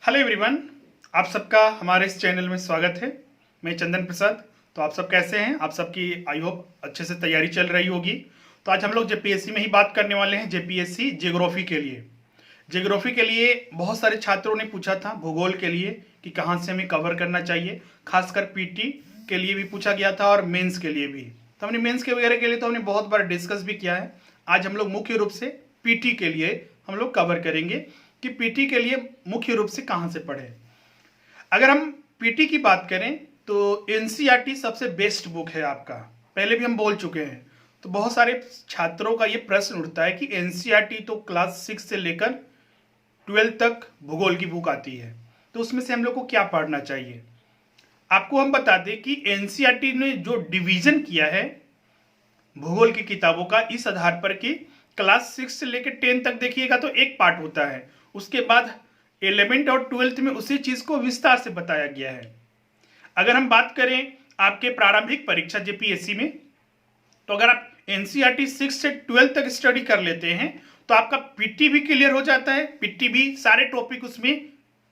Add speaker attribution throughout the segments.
Speaker 1: Hello everyone, आप सबका हमारे इस चैनल में स्वागत है। मैं चंदन प्रसाद। तो आप सब कैसे हैं? आप सबकी आई होप अच्छे से तैयारी चल रही होगी। तो आज हम लोग जेपीएससी में ही बात करने वाले हैं, जेपीएससी ज्योग्राफी के लिए। ज्योग्राफी के लिए बहुत सारे छात्रों ने पूछा था, भूगोल के लिए कि कहाँ से हमें कवर करना चाहिए। खासकर पीटी के लिए भी पूछा गया था और मेंस के लिए भी। तो हमने मेंस के वगैरह के लिए तो हमने बहुत बार डिस्कस भी किया है। आज हम लोग मुख्य रूप से पीटी के लिए हम लोग कवर करेंगे कि पीटी के लिए मुख्य रूप से कहाँ से पढ़े। अगर हम पीटी की बात करें तो एनसीईआरटी सबसे बेस्ट बुक है आपका, पहले भी हम बोल चुके हैं। तो बहुत सारे छात्रों का ये प्रश्न उठता है कि एनसीईआरटी तो क्लास 6 से लेकर 12 तक भूगोल की बुक आती है, तो उसमें से हम लोग को क्या पढ़ना चाहिए। आपको हम बता दें कि एनसीईआरटी ने जो डिवीजन किया है भूगोल की किताबों का, इस आधार पर कि क्लास 6 से लेकर 10 तक देखिएगा तो एक पार्ट होता है, उसके बाद 11th और 12th में उसी चीज को विस्तार से बताया गया है। अगर हम बात करें आपके प्रारंभिक परीक्षा जेपीएससी में, तो अगर आप एनसीईआरटी 6 से 12 तक स्टडी कर लेते हैं तो आपका पीटी भी क्लियर हो जाता है। पीटी भी सारे टॉपिक उसमें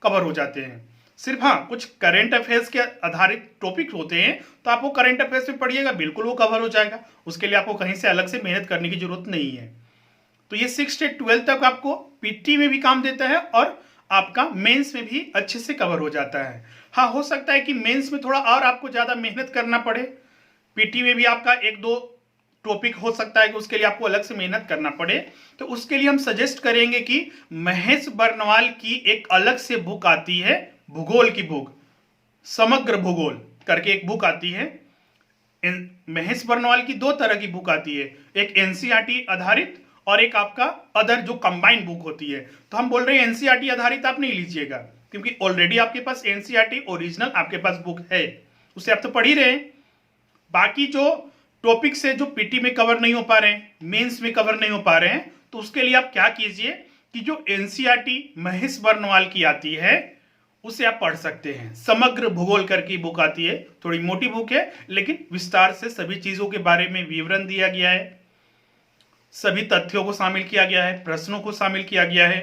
Speaker 1: कवर हो जाते हैं। सिर्फ हाँ, कुछ करंट अफेयर्स के आधारित टॉपिक होते हैं, तो आप वो करंट अफेयर्स में पढ़िएगा, बिल्कुल वो कवर हो जाएगा। उसके लिए आपको कहीं से अलग से मेहनत करने की जरूरत नहीं है। तो ये 6 से 12 तक आपको पीटी में भी काम देता है और आपका मेंस में भी अच्छे से कवर हो जाता है। हाँ, हो सकता है कि मेंस में थोड़ा और आपको ज़्यादा मेहनत करना पड़े। पीटी में भी आपका एक दो टॉपिक हो सकता है कि उसके लिए आपको अलग से मेहनत करना पड़े। तो उसके लिए हम सजेस्ट करेंगे कि महेश बर्नवाल की एक अलग से बुक आती है, भूगोल की बुक, समग्र भूगोल करके एक बुक आती है। महेश बर्नवाल की दो तरह की बुक आती है, एक एनसीईआरटी आधारित और एक आपका अदर जो कंबाइंड बुक होती है। तो हम बोल रहे हैं एनसीईआरटी आधारित आप नहीं लीजिएगा, क्योंकि ऑलरेडी आपके पास एनसीईआरटी ओरिजिनल आपके पास बुक है, उसे आप तो पढ़ ही रहे हैं। बाकी जो टॉपिक्स है जो पीटी में कवर नहीं हो पा रहे हैं, मेंस में कवर नहीं हो पा रहे हैं, तो उसके लिए आप क्या कीजिए कि जो एनसीईआरटी महेश बर्नवाल की आती है उसे आप पढ़ सकते हैं। समग्र भूगोल करके बुक आती है, थोड़ी मोटी बुक है लेकिन विस्तार से सभी चीजों के बारे में विवरण दिया गया है, सभी तथ्यों को शामिल किया गया है, प्रश्नों को शामिल किया गया है।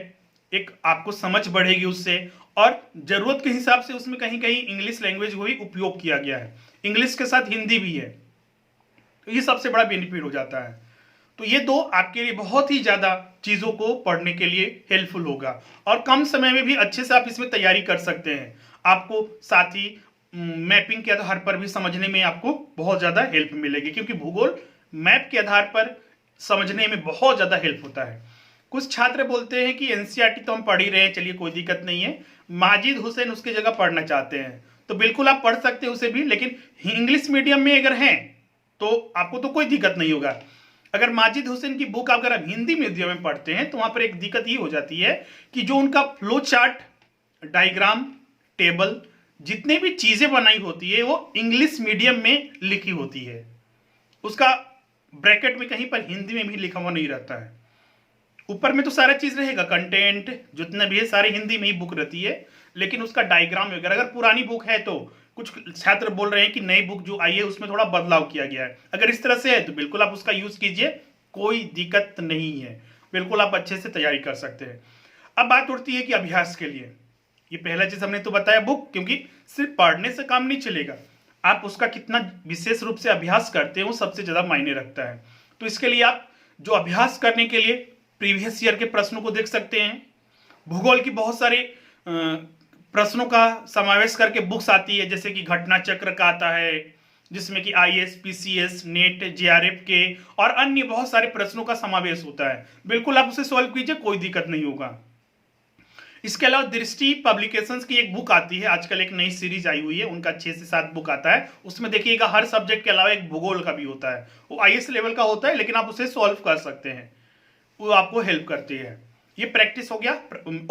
Speaker 1: एक आपको समझ बढ़ेगी उससे, और जरूरत के हिसाब से उसमें कहीं कहीं इंग्लिश लैंग्वेज को भी उपयोग किया गया है, इंग्लिश के साथ हिंदी भी है। तो ये सबसे बड़ा बेनिफिट हो जाता है। तो ये दो आपके लिए बहुत ही ज्यादा चीजों को पढ़ने के लिए हेल्पफुल होगा, और कम समय में भी अच्छे से आप इसमें तैयारी कर सकते हैं। आपको साथ ही मैपिंग के आधार पर भी समझने में आपको बहुत ज्यादा हेल्प मिलेगी, क्योंकि भूगोल मैप के आधार पर समझने में बहुत ज्यादा हेल्प होता है। कुछ छात्र बोलते हैं कि एनसीईआरटी तो हम पढ़ ही रहे हैं, चलिए कोई दिक्कत नहीं है, माजिद हुसैन उसकी जगह पढ़ना चाहते हैं, तो बिल्कुल आप पढ़ सकते हैं उसे भी, लेकिन इंग्लिश मीडियम में अगर हैं तो आपको तो कोई दिक्कत नहीं होगा। अगर माजिद हुसैन की बुक अगर आप हिंदी मीडियम में पढ़ते हैं तो वहां पर एक दिक्कत ये हो जाती है कि जो उनका फ्लो चार्ट, डायग्राम, टेबल, जितने भी चीजें बनाई होती है वो इंग्लिश मीडियम में लिखी होती है, उसका ब्रैकेट में कहीं पर हिंदी में भी लिखा हुआ नहीं रहता है। ऊपर में तो सारा चीज रहेगा, कंटेंट जितना भी है सारे हिंदी में ही बुक रहती है, लेकिन उसका डायग्राम वगैरह, अगर पुरानी बुक है तो कुछ छात्र बोल रहे हैं कि नई बुक जो आई है उसमें थोड़ा बदलाव किया गया है, अगर इस तरह से है तो बिल्कुल आप उसका यूज कीजिए, कोई दिक्कत नहीं है, बिल्कुल आप अच्छे से तैयारी कर सकते हैं। अब बात उठती है कि अभ्यास के लिए, ये पहला चीज हमने तो बताया बुक, क्योंकि सिर्फ पढ़ने से काम नहीं चलेगा, आप उसका कितना विशेष रूप से अभ्यास करते हैं वो सबसे ज्यादा मायने रखता है। तो इसके लिए आप जो अभ्यास करने के लिए प्रीवियस ईयर के प्रश्नों को देख सकते हैं। भूगोल की बहुत सारे प्रश्नों का समावेश करके बुक्स आती है, जैसे कि घटना चक्र का आता है, जिसमें कि आईएएस, पीसीएस, नेट, जेआरएफ के और अन्य बहुत सारे प्रश्नों का समावेश होता है। बिल्कुल आप उसे सॉल्व कीजिए, कोई दिक्कत नहीं होगा। इसके अलावा दृष्टि पब्लिकेशंस की एक बुक आती है, आजकल एक नई सीरीज आई हुई है, उनका 6 से 7 बुक आता है, उसमें देखिएगा हर सब्जेक्ट के अलावा एक भूगोल का भी होता है, वो आईएएस लेवल का होता है लेकिन आप उसे सॉल्व कर सकते हैं, वो आपको हेल्प करती है। ये प्रैक्टिस हो गया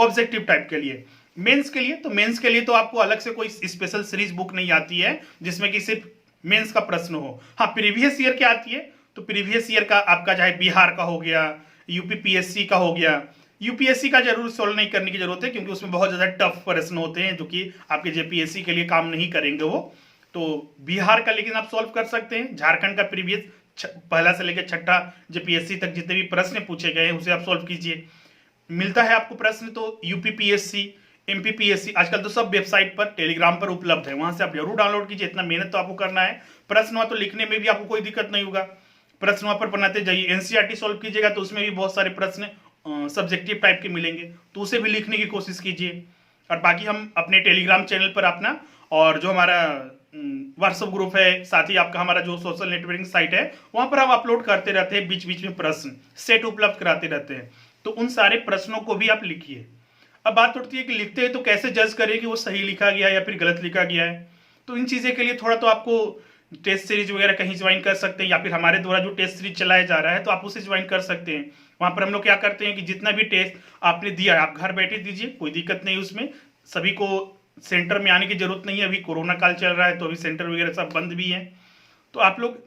Speaker 1: ऑब्जेक्टिव टाइप के लिए। मेंस के लिए, तो मेंस के लिए तो आपको अलग से कोई स्पेशल सीरीज बुक नहीं आती है जिसमें कि सिर्फ मेंस का प्रश्न हो। हाँ, प्रीवियस ईयर क्या आती है, तो प्रीवियस ईयर का आपका चाहे बिहार का हो गया, यूपीपीएससी का हो गया, यूपीएससी का जरूर सॉल्व नहीं करने की जरूरत है क्योंकि उसमें बहुत ज्यादा टफ प्रश्न होते हैं जो कि आपके जेपीएससी के लिए काम नहीं करेंगे वो। तो बिहार का लेकिन आप सॉल्व कर सकते हैं, झारखंड का प्रीवियस पहला से लेकर छठा जेपीएससी तक जितने भी प्रश्न पूछे गए हैं उसे आप सॉल्व कीजिए। मिलता है आपको प्रश्न तो यूपीपीएससी, MPPSC आजकल तो सब वेबसाइट पर टेलीग्राम पर उपलब्ध है, वहां से आप जरूर डाउनलोड कीजिए। इतना मेहनत तो आपको करना है। प्रश्न वहां तो लिखने में भी आपको कोई दिक्कत नहीं होगा, प्रश्न वहां पर बनाते जाइए। एनसीईआरटी सॉल्व कीजिएगा तो उसमें भी बहुत सारे प्रश्न सब्जेक्टिव टाइप के मिलेंगे, तो उसे भी लिखने की कोशिश कीजिए। और बाकी हम अपने टेलीग्राम चैनल पर अपना और जो हमारा व्हाट्सएप ग्रुप है, साथ ही आपका हमारा जो सोशल नेटवर्किंग साइट है, वहां पर हम अपलोड करते रहते हैं, बीच बीच में प्रश्न सेट उपलब्ध कराते रहते हैं। तो उन सारे प्रश्नों को भी आप लिखिए। अब बात उठती है कि लिखते हैं तो कैसे जज करें कि वो सही लिखा गया है या फिर गलत लिखा गया है। तो इन चीज़ें के लिए थोड़ा तो आपको टेस्ट सीरीज वगैरह कहीं ज्वाइन कर सकते हैं, या फिर हमारे द्वारा जो टेस्ट सीरीज चलाया जा रहा है तो आप उसे ज्वाइन कर सकते हैं। वहां पर हम लोग क्या करते हैं कि जितना भी टेस्ट आपने दिया आप घर बैठे दीजिए, कोई दिक्कत नहीं उसमें। सभी को सेंटर में आने की जरूरत नहीं है, अभी कोरोना काल चल रहा है तो अभी सेंटर वगैरह सब बंद भी है। तो आप लोग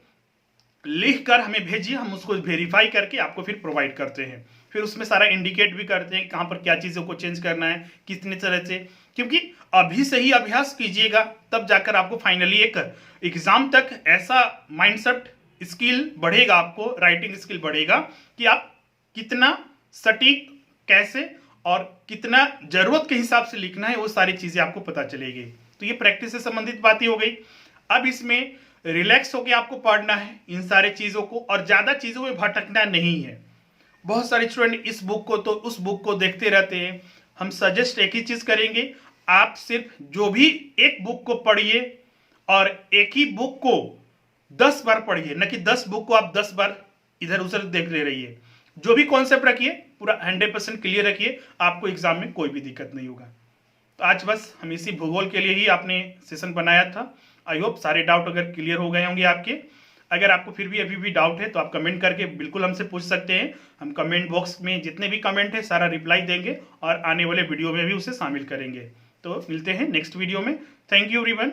Speaker 1: लिख कर हमें भेजिए, हम उसको वेरीफाई करके आपको फिर प्रोवाइड करते हैं। फिर उसमें सारा इंडिकेट भी करते हैं कि कहाँ पर क्या चीज़ों को चेंज करना है, कितने तरह से। क्योंकि अभी से ही अभ्यास कीजिएगा तब जाकर आपको फाइनली एक एग्जाम तक ऐसा माइंडसेट स्किल बढ़ेगा, आपको राइटिंग स्किल बढ़ेगा कि आप कितना सटीक कैसे और कितना जरूरत के हिसाब से लिखना है वो सारी चीज़ें आपको पता चलेगी। तो ये प्रैक्टिस से संबंधित बातें हो गई। अब इसमें रिलैक्स होकर आपको पढ़ना है इन सारे चीज़ों को, और ज़्यादा चीज़ों में भटकना नहीं है। बहुत सारे स्टूडेंट इस बुक को तो उस बुक को देखते रहते हैं। हम सजेस्ट एक ही चीज़ करेंगे, आप सिर्फ जो भी एक बुक को पढ़िए और एक ही बुक को 10 बार पढ़िए, न कि 10 बुक को आप 10 बार इधर उधर देख ले रहिए। जो भी कॉन्सेप्ट रखिए पूरा 100% क्लियर रखिए, आपको एग्जाम में कोई भी दिक्कत नहीं होगा। तो आज बस हम इसी भूगोल के लिए ही आपने सेशन बनाया था। आई होप सारे डाउट अगर क्लियर हो गए होंगे आपके। अगर आपको फिर भी अभी भी डाउट है तो आप कमेंट करके बिल्कुल हमसे पूछ सकते हैं। हम कमेंट बॉक्स में जितने भी कमेंट है सारा रिप्लाई देंगे और आने वाले वीडियो में भी उसे शामिल करेंगे। तो मिलते हैं नेक्स्ट वीडियो में। Thank you everyone.